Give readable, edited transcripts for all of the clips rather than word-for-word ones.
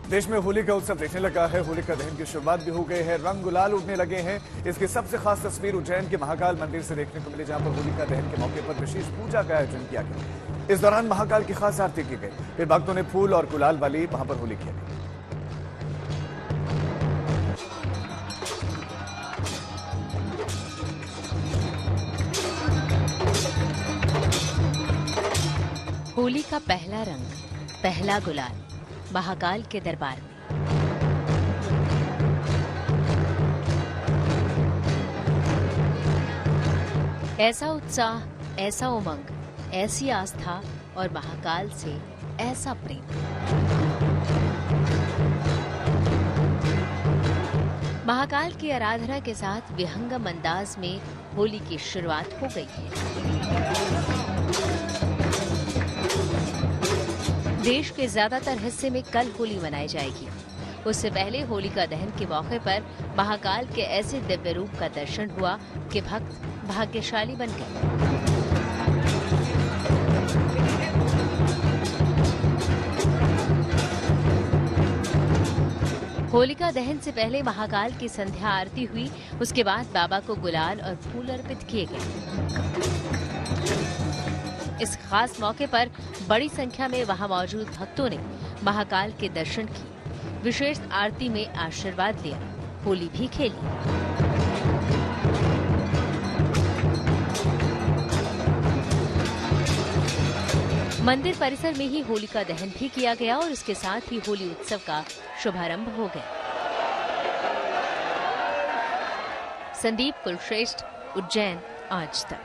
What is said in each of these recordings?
देश में होली का उत्सव देखने लगा है। होलिका दहन की शुरुआत भी हो गई है, रंग गुलाल उड़ने लगे हैं। इसकी सबसे खास तस्वीर उज्जैन के महाकाल मंदिर से देखने को मिली, जहां पर होलिका दहन के मौके पर विशेष पूजा का आयोजन किया गया। इस दौरान महाकाल की खास आरती की गई, फिर भक्तों ने फूल और गुलाल वाली वहां पर होली खेली। होली का पहला रंग, पहला गुलाल महाकाल के दरबार में। ऐसा उत्साह, ऐसा उमंग, ऐसी आस्था और महाकाल से ऐसा प्रेम। महाकाल की आराधना के साथ विहंगम अंदाज में होली की शुरुआत हो गई है। देश के ज्यादातर हिस्से में कल होली मनाई जाएगी। उससे पहले होलिका दहन के मौके पर महाकाल के ऐसे दिव्य रूप का दर्शन हुआ कि भक्त भाग्यशाली बन गए। होलिका दहन से पहले महाकाल की संध्या आरती हुई। उसके बाद बाबा को गुलाल और फूल अर्पित किए गए। इस खास मौके पर बड़ी संख्या में वहां मौजूद भक्तों ने महाकाल के दर्शन किए, विशेष आरती में आशीर्वाद लिया, होली भी खेली। मंदिर परिसर में ही होलिका दहन भी किया गया और इसके साथ ही होली उत्सव का शुभारंभ हो गया। संदीप कुलश्रेष्ठ, उज्जैन, आज तक।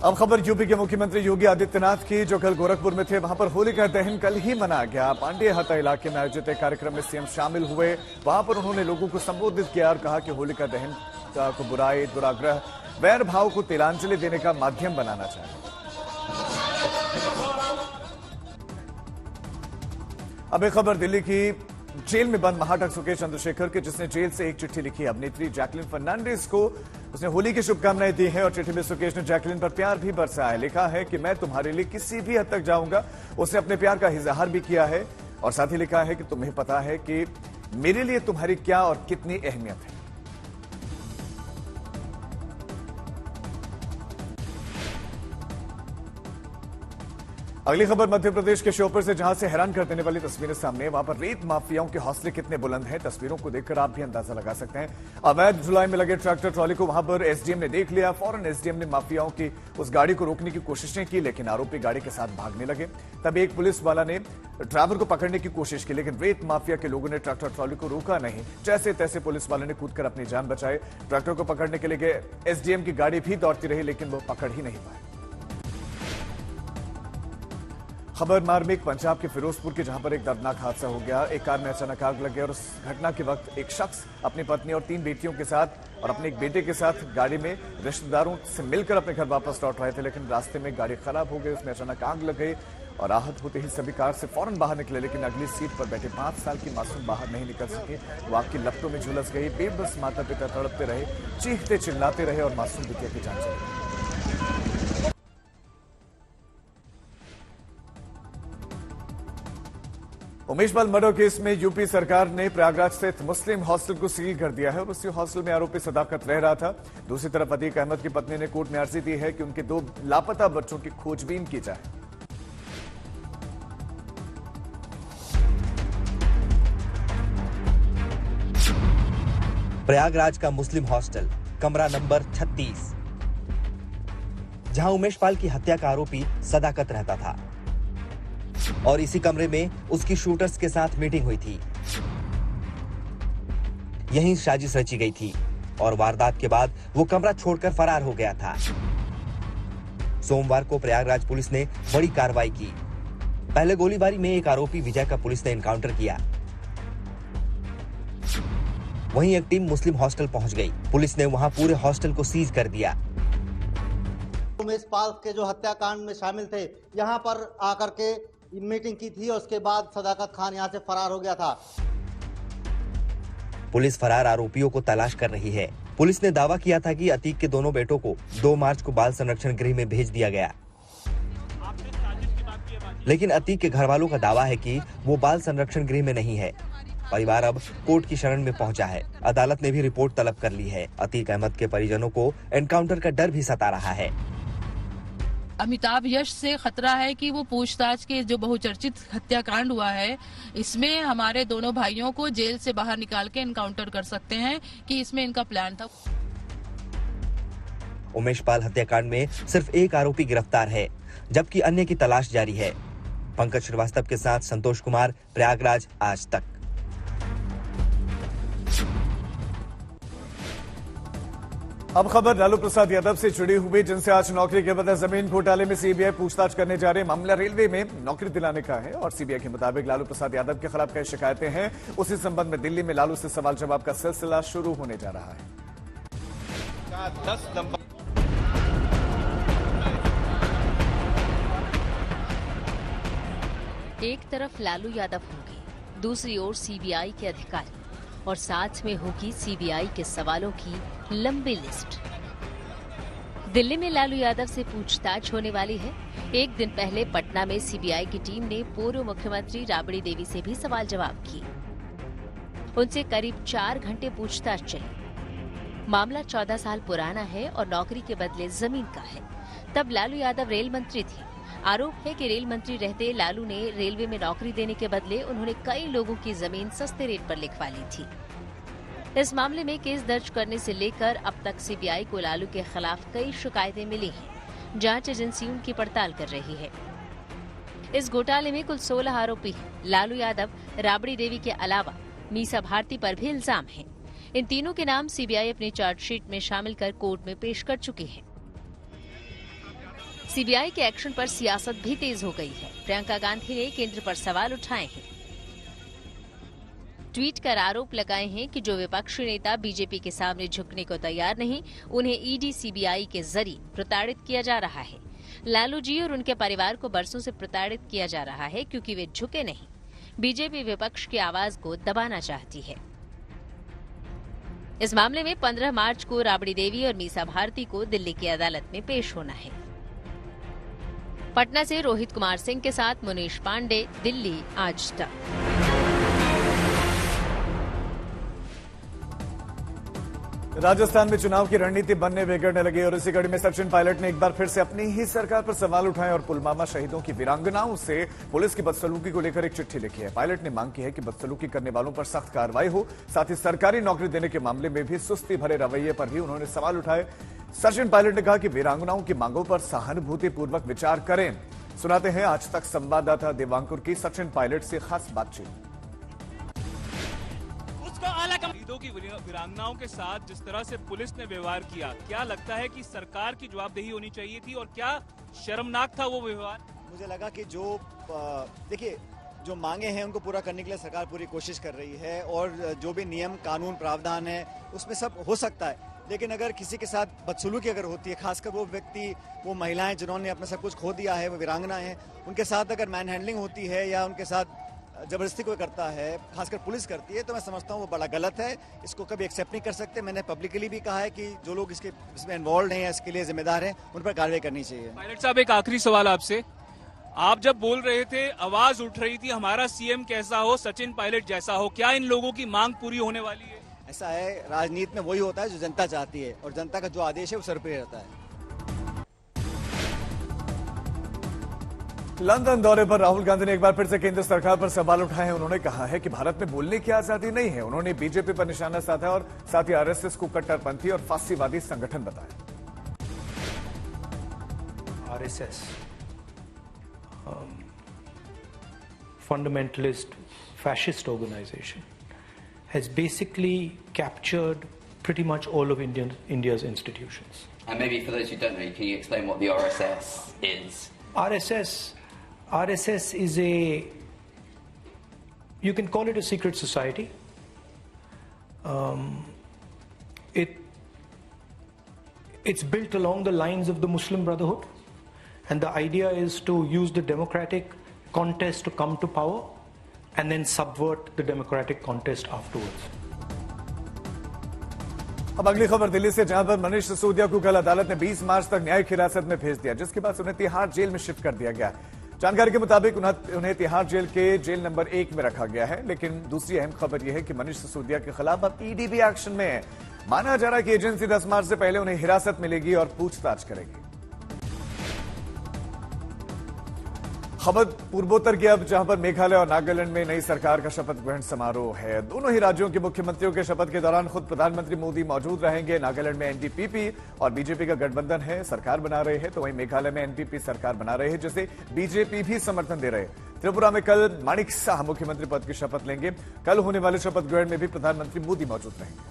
अब खबर यूपी के मुख्यमंत्री योगी आदित्यनाथ की, जो कल गोरखपुर में थे। वहां पर होलिका दहन कल ही मनाया गया। पांडेय हता इलाके में आयोजित एक कार्यक्रम में सीएम शामिल हुए। वहां पर उन्होंने लोगों को संबोधित किया और कहा कि होलिका दहन को बुराई, दुराग्रह, वैर भाव को तिलांजलि देने का माध्यम बनाना चाहिए। अब एक खबर दिल्ली की जेल में बंद महाटक सुकेश चंद्रशेखर के, जिसने जेल से एक चिट्ठी लिखी अभिनेत्री जैकलिन फर्नांडिस को। उसने होली की शुभकामनाएं दी हैं और चिट्ठी में सुकेश ने जैकलिन पर प्यार भी बरसाया है। लिखा है कि मैं तुम्हारे लिए किसी भी हद तक जाऊंगा। उसने अपने प्यार का इजहार भी किया है और साथ ही लिखा है कि तुम्हें पता है कि मेरे लिए तुम्हारी क्या और कितनी अहमियत है। अगली खबर मध्य प्रदेश के श्योपुर से, जहां से हैरान कर देने वाली तस्वीरें सामने। वहां पर रेत माफियाओं के हौसले कितने बुलंद हैं, तस्वीरों को देखकर आप भी अंदाजा लगा सकते हैं। अवैध जुलाई में लगे ट्रैक्टर ट्रॉली को वहां पर एसडीएम ने देख लिया। फौरन एसडीएम ने माफियाओं की उस गाड़ी को रोकने की कोशिशें की, लेकिन आरोपी गाड़ी के साथ भागने लगे। तब एक पुलिस वाला ने ड्राइवर को पकड़ने की कोशिश की, लेकिन रेत माफिया के लोगों ने ट्रैक्टर ट्रॉली को रोका नहीं। जैसे तैसे पुलिस वाले ने कूदकर अपनी जान बचाई। ट्रैक्टर को पकड़ने के लिए एसडीएम की गाड़ी भी दौड़ती रही, लेकिन वो पकड़ ही नहीं पाए। खबर मार्मिक पंजाब के फिरोजपुर की, जहां पर एक दर्दनाक हादसा हो गया। एक कार में अचानक आग लग गई और उस घटना के वक्त एक शख्स अपनी पत्नी और 3 बेटियों के साथ और अपने एक बेटे के साथ गाड़ी में रिश्तेदारों से मिलकर अपने घर वापस लौट रहे थे, लेकिन रास्ते में गाड़ी खराब हो गई। उसमें अचानक आग लग गई और आहत होते ही सभी कार से फौरन बाहर निकले, लेकिन अगली सीट पर बैठे 5 साल की मासूम बाहर नहीं निकल सके। वो आग की लपटों में झुलस गई। बेबस माता पिता तड़पते रहे, चीखते चिल्लाते रहे और मासूम बिटिया की जान चली गई। उमेश पाल मर्डर केस में यूपी सरकार ने प्रयागराज स्थित मुस्लिम हॉस्टल को सील कर दिया है और उसी हॉस्टल में आरोपी सदाकत रह रहा था। दूसरी तरफ अतीक अहमद की पत्नी ने कोर्ट में अर्जी दी है कि उनके 2 लापता बच्चों की खोजबीन की जाए। प्रयागराज का मुस्लिम हॉस्टल, कमरा नंबर 36, जहां उमेश पाल की हत्या का आरोपी सदाकत रहता था और इसी कमरे में उसकी शूटर्स के साथ मीटिंग हुई थी। यहीं साजिश रची गई थी और वारदात के बाद वो कमरा छोड़कर फरार हो गया था। सोमवार को प्रयागराज पुलिस ने बड़ी कार्रवाई की। पहले गोलीबारी में एक आरोपी विजय का पुलिस ने एनकाउंटर किया। वहीं एक टीम मुस्लिम हॉस्टल पहुंच गई। पुलिस ने वहां पूरे हॉस्टल को सीज कर दिया। उमेश पाल के जो हत्याकांड में शामिल थे, यहां पर आकर के मीटिंग की थी और उसके बाद सदाकत खान यहां से फरार हो गया था। पुलिस फरार आरोपियों को तलाश कर रही है। पुलिस ने दावा किया था कि अतीक के दोनों बेटों को 2 मार्च को बाल संरक्षण गृह में भेज दिया गया, लेकिन अतीक के घर वालों का दावा है कि वो बाल संरक्षण गृह में नहीं है। परिवार अब कोर्ट की शरण में पहुंचा है। अदालत ने भी रिपोर्ट तलब कर ली है। अतीक अहमद के परिजनों को एनकाउंटर का डर भी सता रहा है। अमिताभ यश से खतरा है कि वो पूछताछ के जो बहुचर्चित हत्याकांड हुआ है, इसमें हमारे दोनों भाइयों को जेल से बाहर निकाल के एनकाउंटर कर सकते हैं कि इसमें इनका प्लान था। उमेश पाल हत्याकांड में सिर्फ एक आरोपी गिरफ्तार है, जबकि अन्य की तलाश जारी है। पंकज श्रीवास्तव के साथ संतोष कुमार, प्रयागराज, आज तक। अब खबर लालू प्रसाद यादव से जुड़ी हुई, जिनसे आज नौकरी के बदले जमीन घोटाले में सीबीआई पूछताछ करने जा रहे। मामला रेलवे में नौकरी दिलाने का है और सीबीआई के मुताबिक लालू प्रसाद यादव के खिलाफ कई शिकायतें हैं। उसी संबंध में दिल्ली में लालू से सवाल जवाब का सिलसिला शुरू होने जा रहा है। 10 नंबर एक तरफ लालू यादव होंगे, दूसरी ओर सीबीआई के अधिकारी, और साथ में होगी सीबीआई के सवालों की लंबी लिस्ट। दिल्ली में लालू यादव से पूछताछ होने वाली है। एक दिन पहले पटना में सीबीआई की टीम ने पूर्व मुख्यमंत्री राबड़ी देवी से भी सवाल जवाब किए। उनसे करीब 4 घंटे पूछताछ चली। मामला 14 साल पुराना है और नौकरी के बदले जमीन का है। तब लालू यादव रेल मंत्री थे। आरोप है कि रेल मंत्री रहते लालू ने रेलवे में नौकरी देने के बदले उन्होंने कई लोगों की जमीन सस्ते रेट पर लिखवा ली थी। इस मामले में केस दर्ज करने से लेकर अब तक सीबीआई को लालू के खिलाफ कई शिकायतें मिली हैं। जांच एजेंसी उनकी पड़ताल कर रही है। इस घोटाले में कुल 16 आरोपी हैं। लालू यादव, राबड़ी देवी के अलावा मीसा भारती पर भी इल्जाम है। इन तीनों के नाम सीबीआई अपनी चार्जशीट में शामिल कर कोर्ट में पेश कर चुकी है। सीबीआई के एक्शन पर सियासत भी तेज हो गई है। प्रियंका गांधी ने केंद्र पर सवाल उठाए हैं। ट्वीट कर आरोप लगाए हैं कि जो विपक्षी नेता बीजेपी के सामने झुकने को तैयार नहीं, उन्हें ईडी सीबीआई के जरिए प्रताड़ित किया जा रहा है। लालू जी और उनके परिवार को बरसों से प्रताड़ित किया जा रहा है क्योंकि वे झुके नहीं। बीजेपी विपक्ष की आवाज को दबाना चाहती है। इस मामले में 15 मार्च को राबड़ी देवी और मीसा भारती को दिल्ली की अदालत में पेश होना है। पटना से रोहित कुमार सिंह के साथ मुनीश पांडे, दिल्ली, आज तक। राजस्थान में चुनाव की रणनीति बनने बिगड़ने लगी और इसी कड़ी में सचिन पायलट ने एक बार फिर से अपनी ही सरकार पर सवाल उठाए और पुलवामा शहीदों की वीरांगनाओं से पुलिस की बदसलूकी को लेकर एक चिट्ठी लिखी है। पायलट ने मांग की है कि बदसलूकी करने वालों पर सख्त कार्रवाई हो। साथ ही सरकारी नौकरी देने के मामले में भी सुस्ती भरे रवैये पर भी उन्होंने सवाल उठाए। सचिन पायलट ने कहा कि वीरांगनाओं की मांगों पर सहानुभूतिपूर्वक विचार करें। सुनाते हैं आज तक संवाददाता देवांकुर की सचिन पायलट से खास बातचीत। शहीदों की वीरांगनाओं के साथ जिस तरह से पुलिस ने व्यवहार किया, क्या लगता है कि सरकार की जवाबदेही होनी चाहिए थी और क्या शर्मनाक था वो व्यवहार? मुझे लगा कि जो देखिए जो मांगे हैं उनको पूरा करने के लिए सरकार पूरी कोशिश कर रही है और जो भी नियम कानून प्रावधान है उसमें सब हो सकता है, लेकिन अगर किसी के साथ बदसलूकी अगर होती है, खासकर वो व्यक्ति, वो महिलाएं जिन्होंने अपना सब कुछ खो दिया है, वो वीरांगनाएं हैं, उनके साथ अगर मैन हैंडलिंग होती है या उनके साथ जबरदस्ती कोई करता है, खासकर पुलिस करती है, तो मैं समझता हूँ वो बड़ा गलत है। इसको कभी एक्सेप्ट नहीं कर सकते। मैंने पब्लिकली भी कहा है कि जो लोग इसमें इन्वॉल्व हैं या इसके लिए जिम्मेदार हैं उन पर कार्रवाई करनी चाहिए। पायलट साहब, एक आखिरी सवाल आपसे। आप जब बोल रहे थे, आवाज उठ रही थी हमारा सीएम कैसा हो, सचिन पायलट जैसा हो, क्या इन लोगों की मांग पूरी होने वाली है? ऐसा है, राजनीति में वही होता है जो जनता चाहती है और जनता का जो आदेश है वो सर पे रहता है। लंदन दौरे पर राहुल गांधी ने एक बार फिर से केंद्र सरकार पर सवाल उठाए हैं। उन्होंने कहा है कि भारत में बोलने की आजादी नहीं है। उन्होंने बीजेपी पर निशाना साधा और साथ ही आरएसएस को कट्टरपंथी और फांसीवादी संगठन बताया। RSS fundamentalist fascist organization has basically captured pretty much all of India's institutions. And maybe for those who don't know, can you explain what the RSS is? RSS is you can call it a secret society. It's built along the lines of the Muslim Brotherhood, and the idea is to use the democratic contest to come to power and then subvert the democratic contest afterwards. अब अगली खबर दिल्ली से, जहां पर मनीष सिसोदिया को कल अदालत ने 20 मार्च तक न्यायिक हिरासत में भेज दिया, जिसके बाद उन्हें तिहाड़ जेल में शिफ्ट कर दिया गया। जानकारी के मुताबिक उन्हें तिहाड़ जेल के जेल नंबर 1 में रखा गया है। लेकिन दूसरी अहम खबर यह है कि मनीष सिसोदिया के खिलाफ अब ईडी भी एक्शन में है। माना जा रहा है कि एजेंसी 10 मार्च से पहले उन्हें हिरासत मिलेगी और पूछताछ करेगी। खबर पूर्वोत्तर की, अब जहां पर मेघालय और नागालैंड में नई सरकार का शपथ ग्रहण समारोह है। दोनों ही राज्यों के मुख्यमंत्रियों के शपथ के दौरान खुद प्रधानमंत्री मोदी मौजूद रहेंगे। नागालैंड में एनडीपीपी और बीजेपी का गठबंधन है, सरकार बना रहे हैं, तो वहीं मेघालय में एनपीपी सरकार बना रहे हैं, जिसे बीजेपी भी समर्थन दे रहे हैं। त्रिपुरा में कल माणिक साह मुख्यमंत्री पद की शपथ लेंगे। कल होने वाले शपथ ग्रहण में भी प्रधानमंत्री मोदी मौजूद रहेंगे।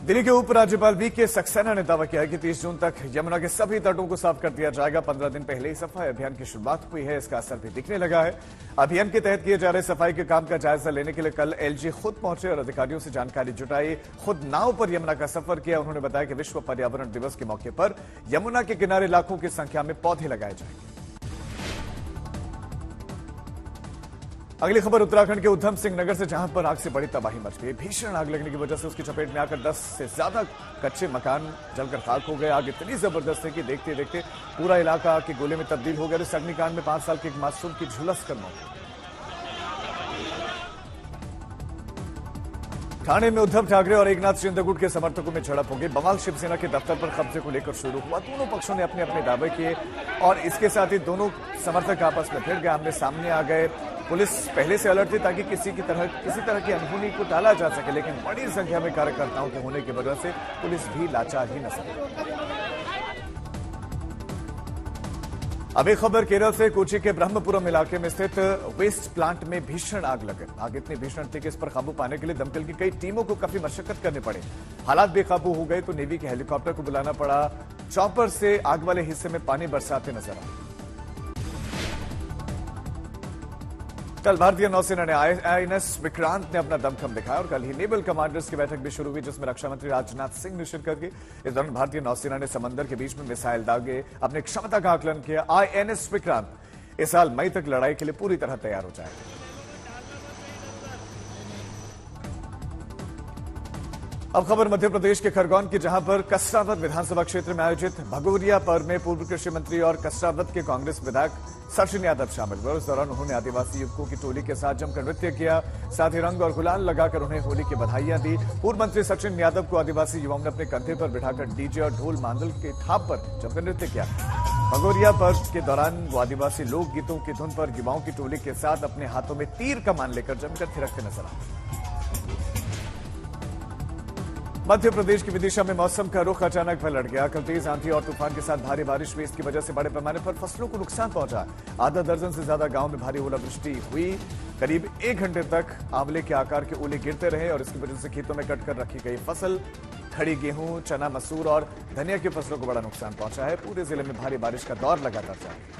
दिल्ली के उपराज्यपाल वीके सक्सेना ने दावा किया है कि 30 जून तक यमुना के सभी तटों को साफ कर दिया जाएगा। 15 दिन पहले ही सफाई अभियान की शुरुआत हुई है, इसका असर भी दिखने लगा है। अभियान के तहत किए जा रहे सफाई के काम का जायजा लेने के लिए कल एलजी खुद पहुंचे और अधिकारियों से जानकारी जुटाई। खुद नाव पर यमुना का सफर किया। उन्होंने बताया कि विश्व पर्यावरण दिवस के मौके पर यमुना के किनारे लाखों की संख्या में पौधे लगाए जाएंगे। अगली खबर उत्तराखंड के उधम सिंह नगर से, जहां पर आग से बड़ी तबाही मच गई। भीषण आग लगने की वजह से उसकी चपेट में आकर 10 से ज्यादा कच्चे मकान जलकर खाक हो गए। आग इतनी जबरदस्त है कि देखते देखते पूरा इलाका आग के गोले में तब्दील हो गया। इस अग्निकांड में 5 साल के एक मासूम की झुलस कर मौत हो गई। ठाणे में उद्धव ठाकरे और एकनाथ शिंदे गुट के समर्थकों में झड़प हो गई। बवाल शिवसेना के दफ्तर पर कब्जे को लेकर शुरू हुआ। दोनों पक्षों ने अपने अपने दावे किए और इसके साथ ही दोनों समर्थक आपस में भिड़ गए, आमने सामने आ गए। पुलिस पहले से अलर्ट थी ताकि किसी तरह की अनहोनी को टाला जा सके, लेकिन बड़ी संख्या में कार्यकर्ताओं के होने की वजह से पुलिस भी लाचार ही नजर आई। अब एक खबर केरल से, कोची के ब्रह्मपुरम इलाके में स्थित वेस्ट प्लांट में भीषण आग लगे। आग इतनी भीषण थी कि इस पर काबू पाने के लिए दमकल की कई टीमों को काफी मशक्कत करनी पड़ी। हालात बेकाबू हो गए तो नेवी के हेलीकॉप्टर को बुलाना पड़ा। चॉपर से आग वाले हिस्से में पानी बरसाते नजर आए। कल भारतीय नौसेना ने आईएनएस विक्रांत ने अपना दमखम दिखाया और कल ही नेवल कमांडर्स की बैठक भी शुरू हुई, जिसमें रक्षा मंत्री राजनाथ सिंह ने शिरकत की। इस दौरान भारतीय नौसेना ने समंदर के बीच में मिसाइल दागे, अपनी क्षमता का आकलन किया। आईएनएस विक्रांत इस साल मई तक लड़ाई के लिए पूरी तरह तैयार हो जाएगा। अब खबर मध्य प्रदेश के खरगोन की, जहां पर कसरावत विधानसभा क्षेत्र में आयोजित भगोरिया पर्व में पूर्व कृषि मंत्री और कसरावत के कांग्रेस विधायक सचिन यादव शामिल हुए। इस दौरान उन्होंने आदिवासी युवकों की टोली के साथ जमकर नृत्य किया, साथ ही रंग और गुलाल लगाकर उन्हें होली की बधाइयां दी। पूर्व मंत्री सचिन यादव को आदिवासी युवाओं ने अपने कंधे पर बिठाकर डीजे और ढोल मांदल के थाप पर जमकर नृत्य किया। भगोरिया पर्व के दौरान वो आदिवासी लोकगीतों की धुन पर युवाओं की टोली के साथ अपने हाथों में तीर कमान लेकर जमकर थिरकते नजर आए। मध्य प्रदेश की विदिशा में मौसम का रुख अचानक पलट गया। कल तेज आंधी और तूफान के साथ भारी बारिश हुई। इसकी वजह से बड़े पैमाने पर फसलों को नुकसान पहुंचा। आधा दर्जन से ज्यादा गांव में भारी ओलावृष्टि हुई। करीब 1 घंटे तक आंवले के आकार के ओले गिरते रहे और इसकी वजह से खेतों में कटकर रखी गई फसल, खड़ी गेहूं, चना, मसूर और धनिया की फसलों को बड़ा नुकसान पहुंचा है। पूरे जिले में भारी बारिश का दौर लगातार जारी है।